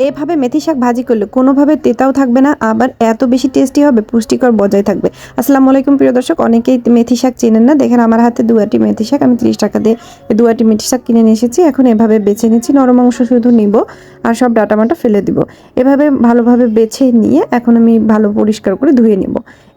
এভাবে মেথি শাক ভাজি করলে কোনোভাবে তেতাও থাকবে না, আবার এত বেশি টেস্টি হবে, পুষ্টিকর বজায় থাকবে। আসসালামু আলাইকুম প্রিয় দর্শক, অনেকেই মেথি শাক চেনেন না। দেখেন আমার হাতে 2 আটি মেথি শাক, আমি 30 টাকা দিয়ে 2 আটি মেথি শাক কিনে নিয়ে এসেছি। এখন এভাবে বেছে নিচ্ছি, নরম অংশ শুধু নিব আর সব ডাটা মাটা ফেলে দিব। এভাবে ভালোভাবে বেছে নিয়ে এখন আমি ভালো পরিষ্কার করে ধুয়ে নিব।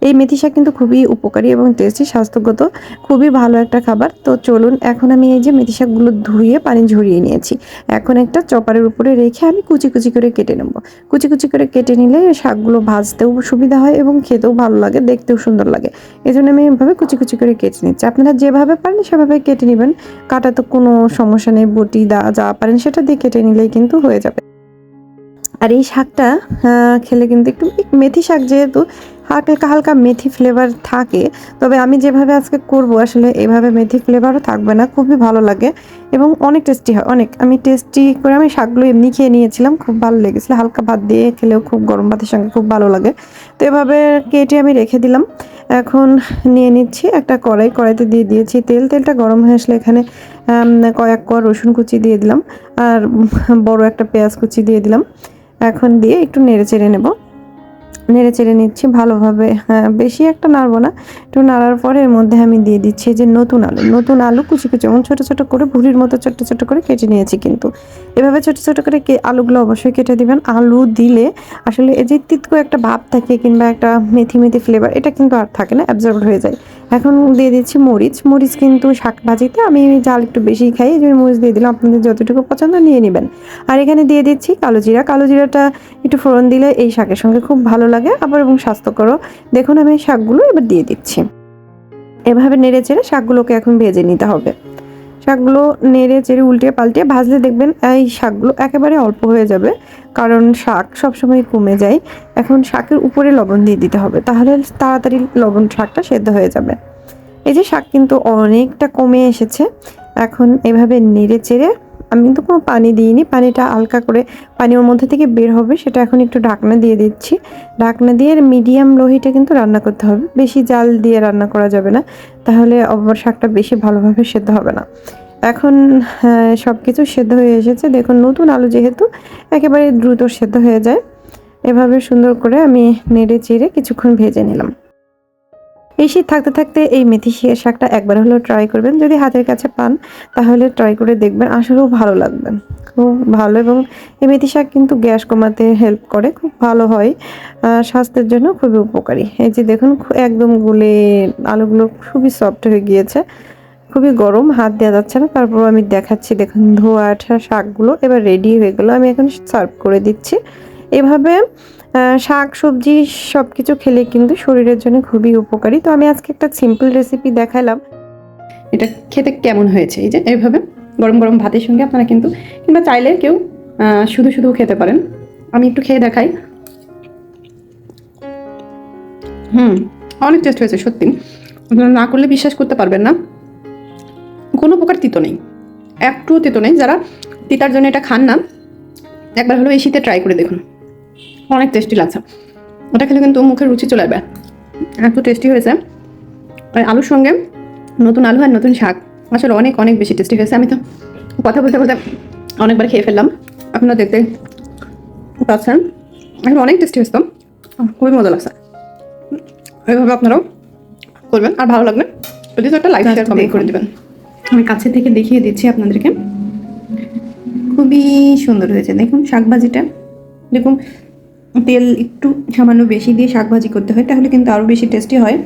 এই মেথি শাক কিন্তু খুবই উপকারী এবং টেস্টি, স্বাস্থ্যগত খুবই ভালো একটা খাবার। তো চলুন, এখন আমি এই যে মেথি শাকগুলো ধুয়ে পানি ঝরিয়ে নিয়েছি। এখন একটা চপারের উপরে রেখে আমি কুচি কুচি করে কেটে নেব। কুচি কুচি করে কেটে নিলে শাকগুলো ভাজতেও সুবিধা হয় এবং খেতেও ভালো লাগে, দেখতেও সুন্দর লাগে। এই জন্য আমি এভাবে কুচি কুচি করে কেটে নিচ্ছি। আপনারা যেভাবে পারেন সেভাবে কেটে নেবেন, কাটা তো কোনো সমস্যা নেই, বটি দা যা পারেন সেটা দিয়ে কেটে নিলেই কিন্তু হয়ে যাবে। আর এই শাকটা খেলে কিন্তু একটু মেথি শাক, যেহেতু হালকা হালকা মেথি ফ্লেভার থাকে, তবে আমি যেভাবে আজকে করব আসলে এভাবে মেথি ফ্লেভারও থাকবে না, খুবই ভালো লাগে এবং অনেক টেস্টি হয়। অনেক আমি টেস্টি করে আমি শাকগুলো এমনি খেয়ে নিয়েছিলাম, খুব ভালো লেগেছিলো। হালকা ভাত দিয়ে খেলেও খুব, গরম ভাতের সঙ্গে খুব ভালো লাগে। তো এভাবে কেটে আমি রেখে দিলাম। এখন নিয়ে নিচ্ছি একটা কড়াইতে দিয়ে দিয়েছি তেল। তেলটা গরম হয়ে আসলে এখানে কয়েক কোয়া রসুন কুচি দিয়ে দিলাম আর বড় একটা পেঁয়াজ কুচি দিয়ে দিলাম। এখন দিয়ে একটু নেড়ে চেড়ে নেব। নেড়ে চেড়ে নিচ্ছি ভালোভাবে, বেশি একটা নাড়বো না। একটু নাড়ার পরে এর মধ্যে আমি দিয়ে দিচ্ছি যে নতুন আলু কুচি কুচি এবং ছোটো ছোটো করে ভুড়ির মতো ছোট্ট ছোট্ট করে কেটে নিয়েছি। কিন্তু এভাবে ছোটো ছোটো করে আলুগুলো অবশ্যই কেটে দিবেন। আলু দিলে আসলে এই যে তিতকো একটা ভাব থাকে কিংবা একটা মেথি মেথি ফ্লেভার, এটা কিন্তু আর থাকে না, অ্যাবজর্ব হয়ে যায়। এখন দিয়ে দিচ্ছি মরিচ কিন্তু শাক ভাজিতে আমি ঝাল একটু বেশি খাই, এই জন্য মরিচ দিয়ে দিলাম। আপনাদের যতটুকু পছন্দ নিয়ে নেবেন। আর এখানে দিয়ে দিচ্ছি কালো জিরাটা একটু ফোড়ন দিলে এই শাকের সঙ্গে খুব ভালো লাগে আবার এবং স্বাস্থ্যকরও। দেখুন আমি শাকগুলো এবার দিয়ে দিচ্ছি। এভাবে নেড়ে চেড়ে শাকগুলোকে এখন ভেজে নিতে হবে। শাকগুলো নেড়ে চেড়ে উল্টে পাল্টে ভাজলে দেখবেন এই শাকগুলো একেবারে অল্প হয়ে যাবে, কারণ শাক সবসময় কমে যায়। এখন শাকের উপরে লবণ দিয়ে দিতে হবে, তাহলে তাড়াতাড়ি শাকটা সেদ্ধ হয়ে যাবে। এই যে শাক কিন্তু অনেকটা কমে এসেছে। এখন এভাবে নেড়ে চেড়ে, আমি কিন্তু কোনো পানি দিইনি, পানিটা হালকা করে পানি ওর মধ্যে থেকে বের হবে, সেটা এখন একটু ঢাকনা দিয়ে দিচ্ছি। ঢাকনা দিয়ে মিডিয়াম লো হিটে কিন্তু রান্না করতে হবে, বেশি জাল দিয়ে রান্না করা যাবে না, তাহলে আবার শাকটা বেশি ভালোভাবে সেদ্ধ হবে না। এখন সব কিছু সেদ্ধ হয়ে এসেছে। দেখুন নতুন আলু যেহেতু একেবারে দ্রুত সেদ্ধ হয়ে যায়। এভাবে সুন্দর করে আমি নেড়ে চেড়ে কিছুক্ষণ ভেজে নিলাম। এই শীত থাকতে থাকতে এই মেথি শাকটা একবার হলেও ট্রাই করবেন, যদি হাতের কাছে পান তাহলে ট্রাই করে দেখবেন, আসলেও ভালো লাগবে, খুব ভালো। এবং এই মেথি শাক কিন্তু গ্যাস কমাতে হেল্প করে, খুব ভালো হয়, স্বাস্থ্যের জন্য খুবই উপকারী। এই যে দেখুন একদম গুলে আলুগুলো খুবই সফট হয়ে গিয়েছে, খুবই গরম, হাত দেওয়া যাচ্ছে না, তারপর আমি দেখাচ্ছি। দেখুন ধোয়া ওঠা শাকগুলো এবার রেডি হয়ে গেলো, আমি এখন সার্ভ করে দিচ্ছি। এভাবে শাক সবজি সব কিছু খেলে কিন্তু শরীরের জন্য খুবই উপকারী। তো আমি আজকে একটা সিম্পল রেসিপি দেখালাম, এটা খেতে কেমন হয়েছে। এই যে এইভাবে গরম গরম ভাতের সঙ্গে আপনারা কিন্তু, কিংবা চাইলে কেউ শুধু শুধু খেতে পারেন। আমি একটু খেয়ে দেখাই। অনেক টেস্ট হয়েছে সত্যি, আপনারা না করলে বিশ্বাস করতে পারবেন না। কোনো প্রকার তিতো নেই, একটুও তিতো নেই। যারা তিতার জন্য এটা খান না, একবার হলো এই শীতে ট্রাই করে দেখুন, অনেক টেস্টি লাগছে। ওটা খেলে কিন্তু মুখের রুচি চলে আসবে, এত টেস্টি হয়েছে। আর আলুর সঙ্গে নতুন আলু আর নতুন শাক আসলে অনেক অনেক বেশি টেস্টি হয়েছে। আমি তো কথা বলতে বলতে অনেকবার খেয়ে ফেললাম, আপনারা দেখতে পাচ্ছেন। এখন অনেক টেস্টি হয়েছে, খুবই মজা লাগছে। এইভাবে আপনারাও করবেন, আর ভালো লাগবে প্লিজ একটা লাইক শেয়ার কমেন্ট করে দেবেন। আমি কাছে থেকে দেখিয়ে দিচ্ছি আপনাদেরকে, খুবই সুন্দর হয়েছে। দেখুন শাকভাজিটা, দেখুন তেল একটু সামান্য বেশি দিয়ে শাকভাজি করতে হয়, তাহলে কিন্তু আরও বেশি টেস্টি হয়।